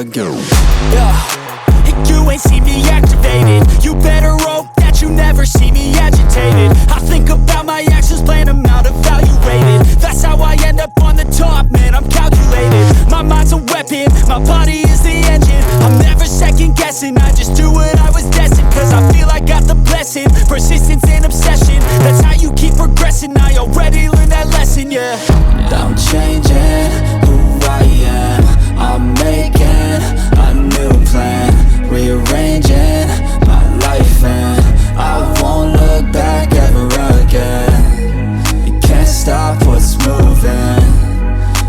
ago. You ain't see me activated. You better hope that you never see me agitated. I think about my actions, plan them out, evaluated. That's how I end up on the top, man, I'm calculated. My mind's a weapon, my body is the engine. I'm never second guessing, I just do what I was destined. Cause I feel I got the blessing, persistence and obsession. That's how you keep progressing, I already learned that lesson, yeah. I'm changing who I am. I'm making a new plan, rearranging my life, and I won't look back ever again. You can't stop what's moving,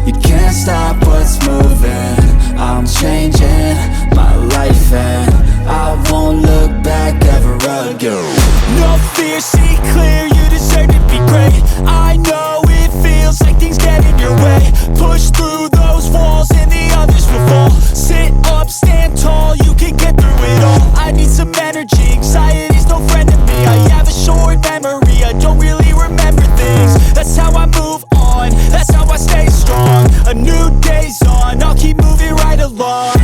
you can't stop what's moving. I'm changing my life and I won't look back ever again. No fear, see clear, you deserve to be great. I know it feels like things get in your way. Push through those walls and the others will fall. Sit up, stand tall, you can get through it all. I need some energy, anxiety's no friend to me. I have a short memory, I don't really remember things. That's how I move on, that's how I stay strong. A new day's on, I'll keep moving right along.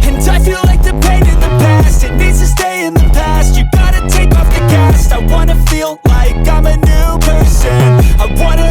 And I feel like the pain in the past, it needs to stay in the past. You gotta take off the cast. I wanna feel like I'm a new person, I wanna